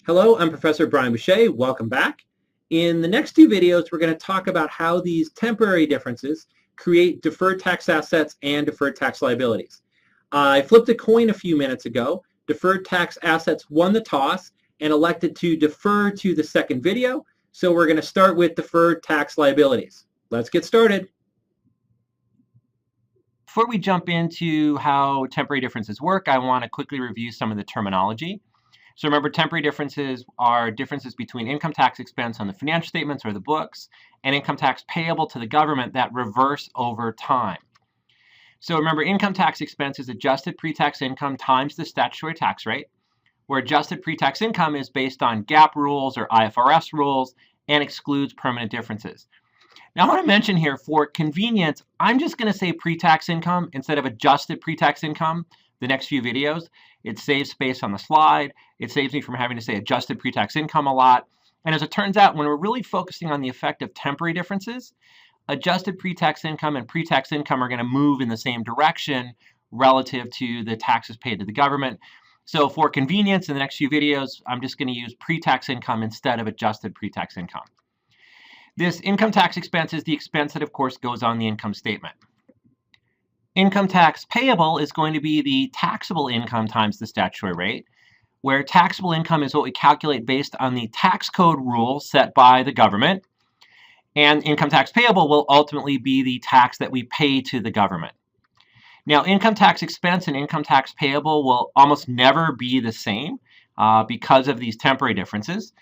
Hello, I'm Professor Brian Bushee. Welcome back. In the next two videos, we're going to talk about how these temporary differences create deferred tax assets and deferred tax liabilities. I flipped a coin a few minutes ago. Deferred tax assets won the toss and elected to defer to the second video. So we're going to start with deferred tax liabilities. Let's get started. Before we jump into how temporary differences work, I want to quickly review some of the terminology. So remember, temporary differences are differences between income tax expense on the financial statements or the books and income tax payable to the government that reverse over time. So remember, income tax expense is adjusted pre-tax income times the statutory tax rate, where adjusted pre-tax income is based on GAAP rules or IFRS rules and excludes permanent differences. Now, I want to mention here, for convenience, I'm just going to say pre-tax income instead of adjusted pre-tax income the next few videos. It saves space on the slide. It saves me from having to say adjusted pre-tax income a lot. And as it turns out, when we're really focusing on the effect of temporary differences, adjusted pre-tax income and pre-tax income are going to move in the same direction relative to the taxes paid to the government. So for convenience, in the next few videos, I'm just going to use pre-tax income instead of adjusted pre-tax income. This income tax expense is the expense that, of course, goes on the income statement. Income tax payable is going to be the taxable income times the statutory rate, where taxable income is what we calculate based on the tax code rule set by the government, and income tax payable will ultimately be the tax that we pay to the government. Now, income tax expense and income tax payable will almost never be the same because of these temporary differences.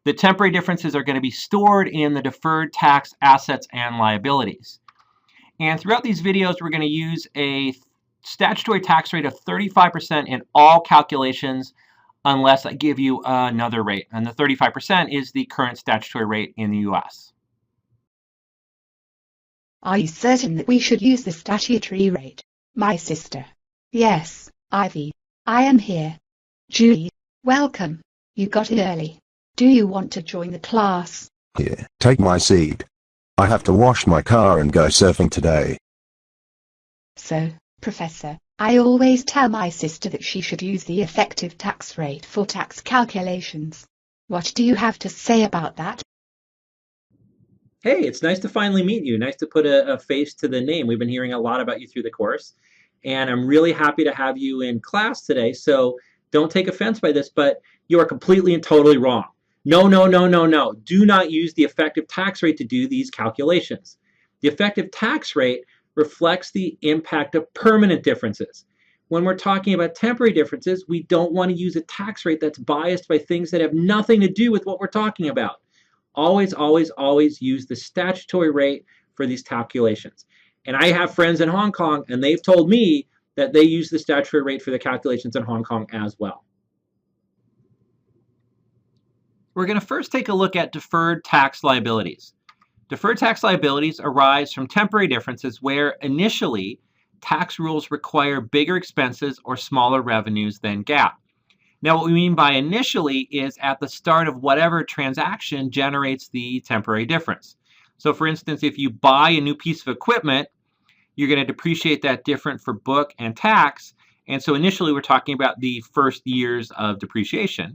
The temporary differences are going to be stored in the deferred tax assets and liabilities. And throughout these videos, we're going to use a statutory tax rate of 35% in all calculations, unless I give you another rate. And the 35% is the current statutory rate in the US. Are you certain that we should use the statutory rate, my sister? Yes, Ivy. I am here. Julie, welcome. You got here early. Do you want to join the class? Here, take my seat. I have to wash my car and go surfing today. So, Professor, I always tell my sister that she should use the effective tax rate for tax calculations. What do you have to say about that? Hey, it's nice to finally meet you. Nice to put a face to the name. We've been hearing a lot about you through the course, and I'm really happy to have you in class today. So don't take offense by this, but you are completely and totally wrong. No, no, no, no, no. Do not use the effective tax rate to do these calculations. The effective tax rate reflects the impact of permanent differences. When we're talking about temporary differences, we don't want to use a tax rate that's biased by things that have nothing to do with what we're talking about. Always, always, always use the statutory rate for these calculations. And I have friends in Hong Kong, and they've told me that they use the statutory rate for the calculations in Hong Kong as well. We're going to first take a look at deferred tax liabilities. Deferred tax liabilities arise from temporary differences where initially tax rules require bigger expenses or smaller revenues than GAAP. Now, what we mean by initially is at the start of whatever transaction generates the temporary difference. So for instance, if you buy a new piece of equipment, you're going to depreciate that different for book and tax. And so initially we're talking about the first years of depreciation.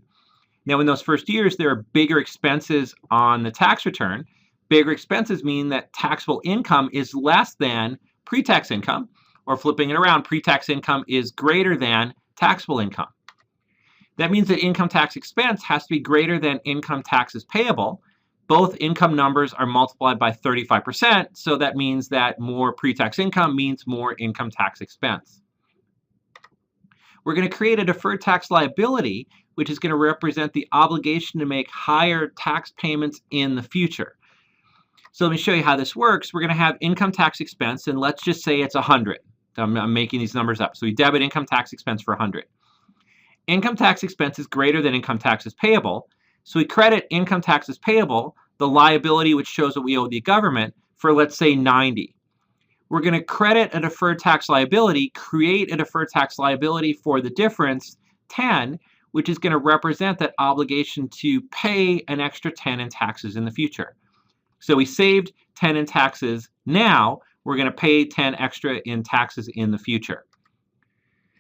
Now, in those first years, there are bigger expenses on the tax return. Bigger expenses mean that taxable income is less than pre-tax income, or flipping it around, pre-tax income is greater than taxable income. That means that income tax expense has to be greater than income taxes payable. Both income numbers are multiplied by 35%, so that means that more pre-tax income means more income tax expense. We're going to create a deferred tax liability, which is going to represent the obligation to make higher tax payments in the future. So let me show you how this works. We're going to have income tax expense, and let's just say it's 100. I'm making these numbers up. So we debit income tax expense for 100. Income tax expense is greater than income taxes payable, so we credit income taxes payable, the liability which shows what we owe the government, for let's say 90. We're going to credit a deferred tax liability, create a deferred tax liability for the difference, 10, which is going to represent that obligation to pay an extra 10 in taxes in the future. So we saved 10 in taxes now, we're going to pay 10 extra in taxes in the future.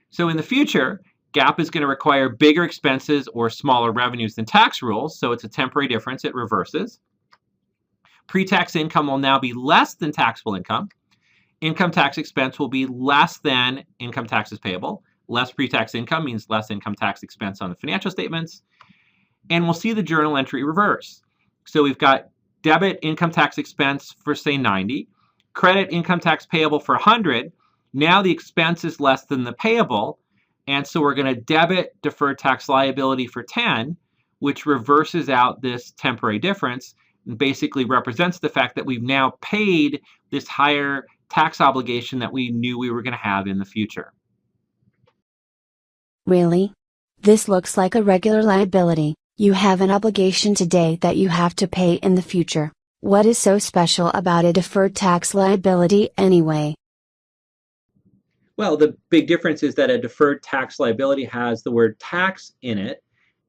So in the future, GAAP is going to require bigger expenses or smaller revenues than tax rules, so it's a temporary difference. It reverses. Pre-tax income will now be less than taxable income. Income tax expense will be less than income taxes payable. Less pre-tax income means less income tax expense on the financial statements. And we'll see the journal entry reverse. So we've got debit income tax expense for, say, 90, credit income tax payable for 100. Now the expense is less than the payable, and so we're going to debit deferred tax liability for 10, which reverses out this temporary difference and basically represents the fact that we've now paid this higher tax obligation that we knew we were going to have in the future. Really? This looks like a regular liability. You have an obligation today that you have to pay in the future. What is so special about a deferred tax liability anyway? Well, the big difference is that a deferred tax liability has the word tax in it,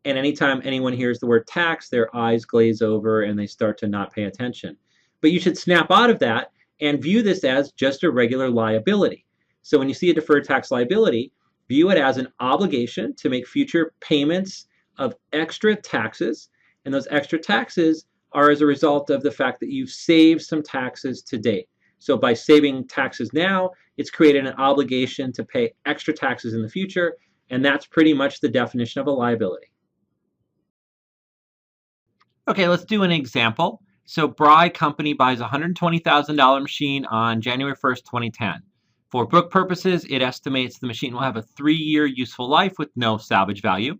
and anytime anyone hears the word tax, their eyes glaze over and they start to not pay attention. But you should snap out of that and view this as just a regular liability. So when you see a deferred tax liability, view it as an obligation to make future payments of extra taxes, and those extra taxes are as a result of the fact that you've saved some taxes to date. So by saving taxes now, it's created an obligation to pay extra taxes in the future, and that's pretty much the definition of a liability. Okay, let's do an example. So Bry Company buys a $120,000 machine on January 1st, 2010. For book purposes, it estimates the machine will have a 3-year useful life with no salvage value.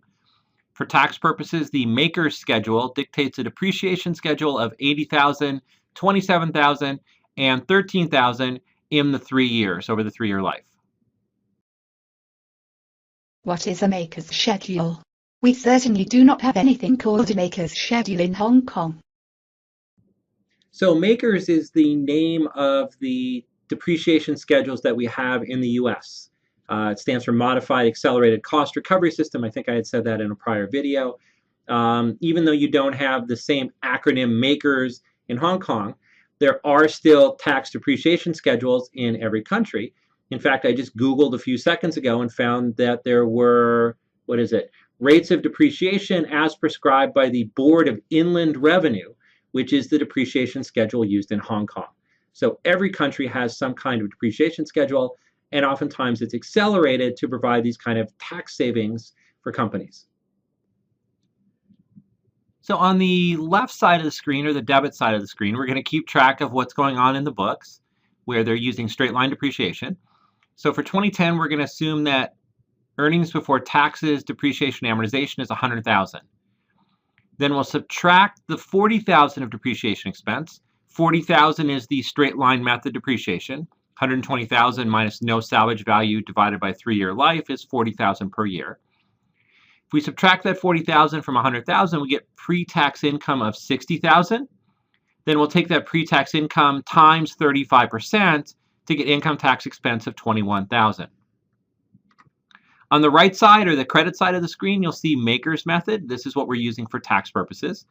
For tax purposes, the maker's schedule dictates a depreciation schedule of $80,000, $27,000, and $13,000 in the 3 years, over the 3-year life. What is a maker's schedule? We certainly do not have anything called a maker's schedule in Hong Kong. So makers is the name of the depreciation schedules that we have in the US. It stands for Modified Accelerated Cost Recovery System. I think I had said that in a prior video. Even though you don't have the same acronym makers in Hong Kong, there are still tax depreciation schedules in every country. In fact, I just Googled a few seconds ago and found that there were, rates of depreciation as prescribed by the Board of Inland Revenue, which is the depreciation schedule used in Hong Kong. So every country has some kind of depreciation schedule, and oftentimes it's accelerated to provide these kind of tax savings for companies. So on the left side of the screen, or the debit side of the screen, we're going to keep track of what's going on in the books where they're using straight line depreciation. So for 2010, we're going to assume that earnings before taxes, depreciation, and amortization is $100,000. Then we'll subtract the $40,000 of depreciation expense. $40,000 is the straight line method depreciation. $120,000 minus no salvage value divided by 3-year life is $40,000 per year. If we subtract that $40,000 from $100,000, we get pre-tax income of $60,000. Then we'll take that pre-tax income times 35% to get income tax expense of $21,000. On the right side, or the credit side of the screen, you'll see maker's method. This is what we're using for tax purposes.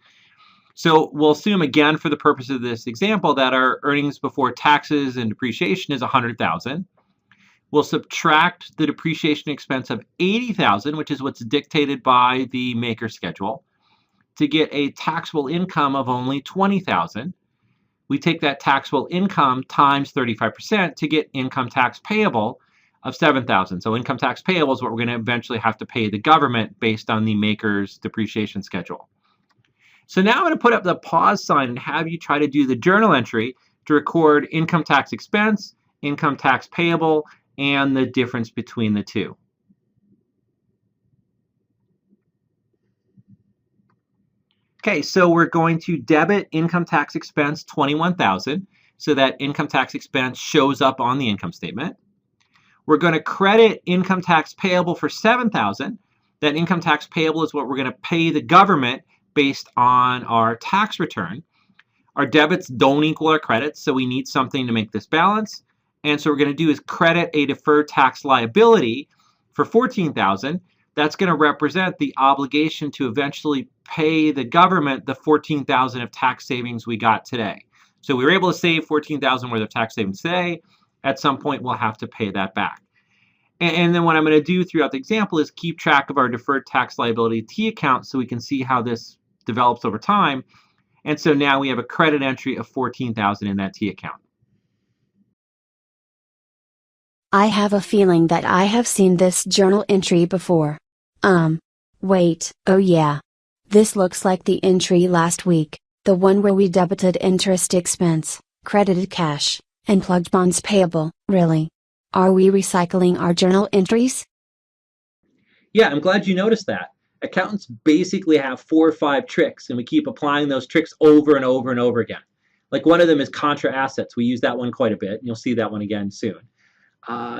So we'll assume, again, for the purpose of this example, that our earnings before taxes and depreciation is $100,000. We'll subtract the depreciation expense of $80,000, which is what's dictated by the maker schedule, to get a taxable income of only $20,000. We take that taxable income times 35% to get income tax payable of $7,000. So income tax payable is what we're going to eventually have to pay the government based on the maker's depreciation schedule. So now I'm going to put up the pause sign and have you try to do the journal entry to record income tax expense, income tax payable, and the difference between the two. Okay, so we're going to debit income tax expense $21,000 so that income tax expense shows up on the income statement. We're going to credit income tax payable for $7,000. That income tax payable is what we're going to pay the government based on our tax return. Our debits don't equal our credits, so we need something to make this balance. And so what we're going to do is credit a deferred tax liability for $14,000. That's going to represent the obligation to eventually pay the government the $14,000 of tax savings we got today. So we were able to save $14,000 worth of tax savings today. At some point, we'll have to pay that back. And then what I'm going to do throughout the example is keep track of our deferred tax liability T account so we can see how this develops over time. And so now we have a credit entry of $14,000 in that T account. I have a feeling that I have seen this journal entry before. Wait, oh yeah. This looks like the entry last week, the one where we debited interest expense, credited cash, and plugged bonds payable. Really? Are we recycling our journal entries? Yeah, I'm glad you noticed that. Accountants basically have 4 or 5 tricks, and we keep applying those tricks over and over and over again. Like one of them is contra assets. We use that one quite a bit, and you'll see that one again soon.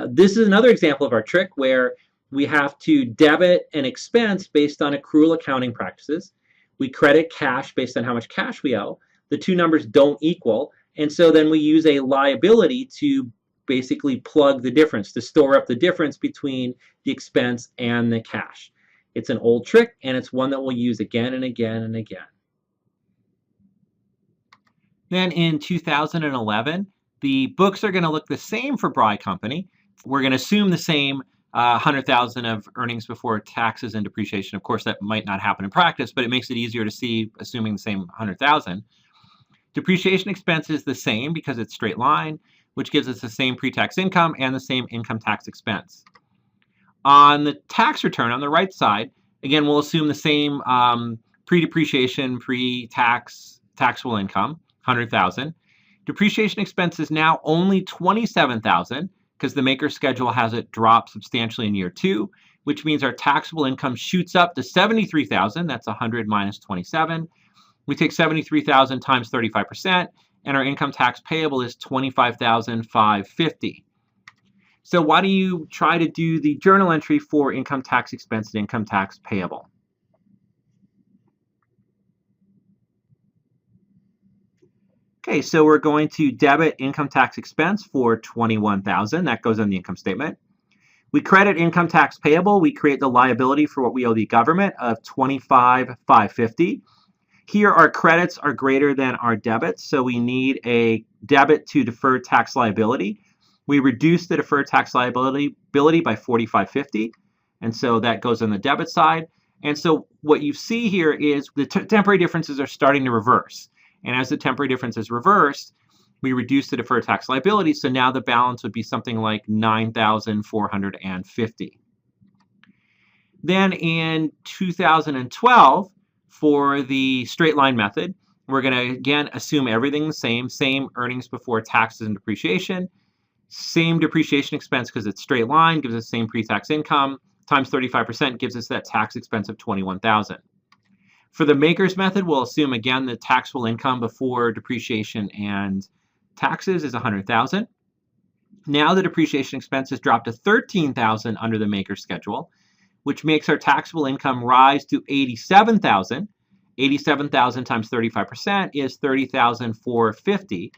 This is another example of our trick where we have to debit an expense based on accrual accounting practices. We credit cash based on how much cash we owe. The two numbers don't equal, and so then we use a liability to basically plug the difference, to store up the difference between the expense and the cash. It's an old trick, and it's one that we'll use again and again and again. Then in 2011, the books are going to look the same for Bry Company. We're going to assume the same 100,000 of earnings before taxes and depreciation. Of course, that might not happen in practice, but it makes it easier to see assuming the same 100,000. Depreciation expense is the same because it's straight line, which gives us the same pre-tax income and the same income tax expense. On the tax return on the right side, again, we'll assume the same pre-depreciation, pre-tax taxable income, 100,000. Depreciation expense is now only 27,000 because the maker schedule has it drop substantially in year 2, which means our taxable income shoots up to 73,000. That's 100 minus 27. We take 73,000 times 35%, and our income tax payable is 25,550. So why don't you try to do the journal entry for income tax expense and income tax payable? Okay, so we're going to debit income tax expense for 21,000. That goes on the income statement. We credit income tax payable. We create the liability for what we owe the government of 25,550. Here our credits are greater than our debits, so we need a debit to deferred tax liability. We reduce the deferred tax liability by 4,550, and so that goes on the debit side. And so what you see here is the temporary differences are starting to reverse. And as the temporary difference is reversed, we reduce the deferred tax liability, so now the balance would be something like 9,450. Then in 2012, for the straight line method, we're going to again assume everything the same earnings before taxes and depreciation, same depreciation expense because it's straight line, gives us the same pre-tax income, times 35% gives us that tax expense of 21,000. For the maker's method, we'll assume again the taxable income before depreciation and taxes is 100,000. Now the depreciation expense has dropped to 13,000 under the maker's schedule, which makes our taxable income rise to 87,000. 87,000 times 35% is 30,450.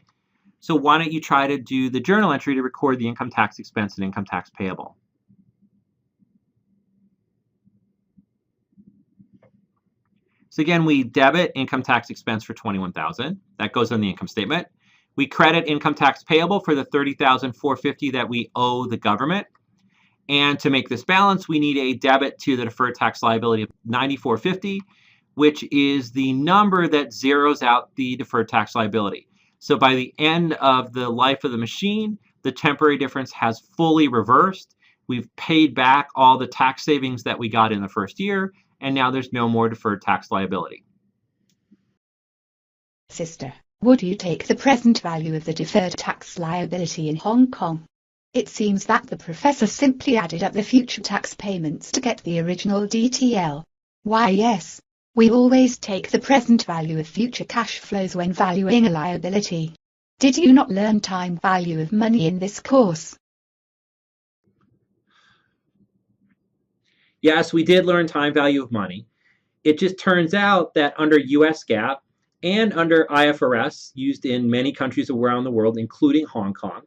So why don't you try to do the journal entry to record the income tax expense and income tax payable? So again, we debit income tax expense for 21,000. That goes on the income statement. We credit income tax payable for the 30,450 that we owe the government. And to make this balance, we need a debit to the deferred tax liability of 9,450, which is the number that zeroes out the deferred tax liability. So by the end of the life of the machine, the temporary difference has fully reversed. We've paid back all the tax savings that we got in the first year, and now there's no more deferred tax liability. Sister, would you take the present value of the deferred tax liability in Hong Kong? It seems that the professor simply added up the future tax payments to get the original DTL. Why yes, we always take the present value of future cash flows when valuing a liability. Did you not learn time value of money in this course? Yes, we did learn time value of money. It just turns out that under US GAAP and under IFRS, used in many countries around the world, including Hong Kong,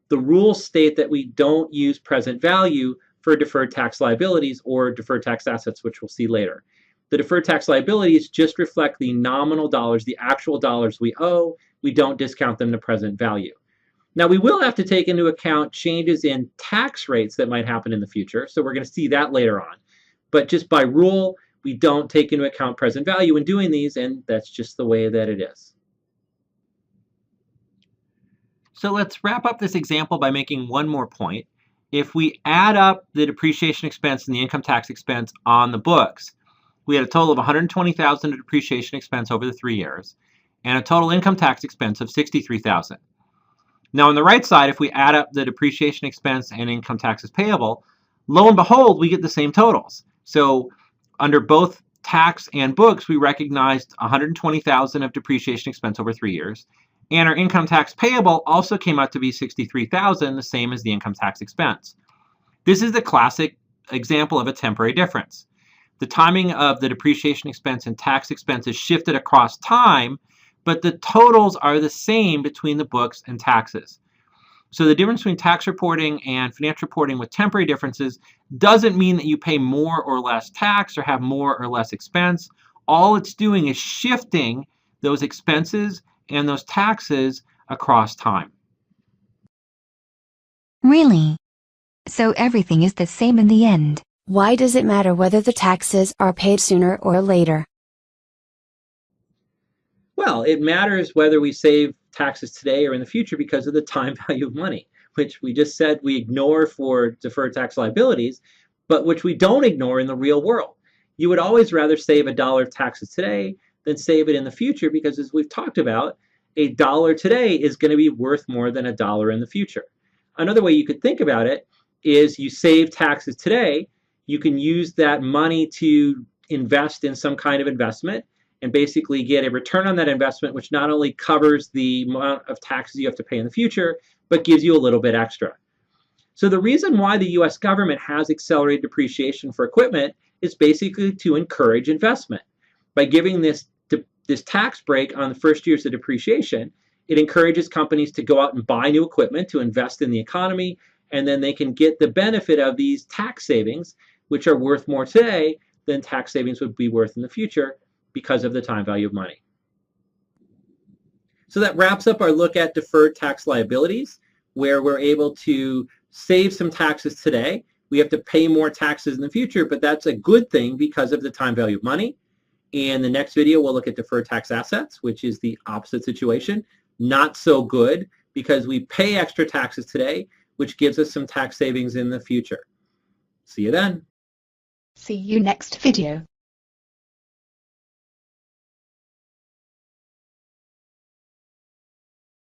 the rules state that we don't use present value for deferred tax liabilities or deferred tax assets, which we'll see later. The deferred tax liabilities just reflect the nominal dollars, the actual dollars we owe. We don't discount them to present value. Now, we will have to take into account changes in tax rates that might happen in the future, so we're going to see that later on. But just by rule, we don't take into account present value in doing these, and that's just the way that it is. So let's wrap up this example by making one more point. If we add up the depreciation expense and the income tax expense on the books, we had a total of $120,000 of depreciation expense over the 3 years and a total income tax expense of $63,000. Now on the right side, if we add up the depreciation expense and income taxes payable, lo and behold, we get the same totals. So under both tax and books, we recognized $120,000 of depreciation expense over 3 years, and our income tax payable also came out to be $63,000, the same as the income tax expense. This is the classic example of a temporary difference. The timing of the depreciation expense and tax expense is shifted across time, but the totals are the same between the books and taxes. So the difference between tax reporting and financial reporting with temporary differences doesn't mean that you pay more or less tax or have more or less expense. All it's doing is shifting those expenses and those taxes across time. Really? So everything is the same in the end. Why does it matter whether the taxes are paid sooner or later? Well, it matters whether we save taxes today or in the future because of the time value of money, which we just said we ignore for deferred tax liabilities, but which we don't ignore in the real world. You would always rather save $1 of taxes today than save it in the future because, as we've talked about, $1 today is going to be worth more than $1 in the future. Another way you could think about it is you save taxes today, you can use that money to invest in some kind of investment and basically get a return on that investment, which not only covers the amount of taxes you have to pay in the future, but gives you a little bit extra. So the reason why the US government has accelerated depreciation for equipment is basically to encourage investment. By giving this tax break on the first years of depreciation, it encourages companies to go out and buy new equipment to invest in the economy, and then they can get the benefit of these tax savings, which are worth more today than tax savings would be worth in the future because of the time value of money. So that wraps up our look at deferred tax liabilities, where we're able to save some taxes today. We have to pay more taxes in the future, but that's a good thing because of the time value of money. In the next video, we'll look at deferred tax assets, which is the opposite situation. Not so good because we pay extra taxes today, which gives us some tax savings in the future. See you then. See you next video.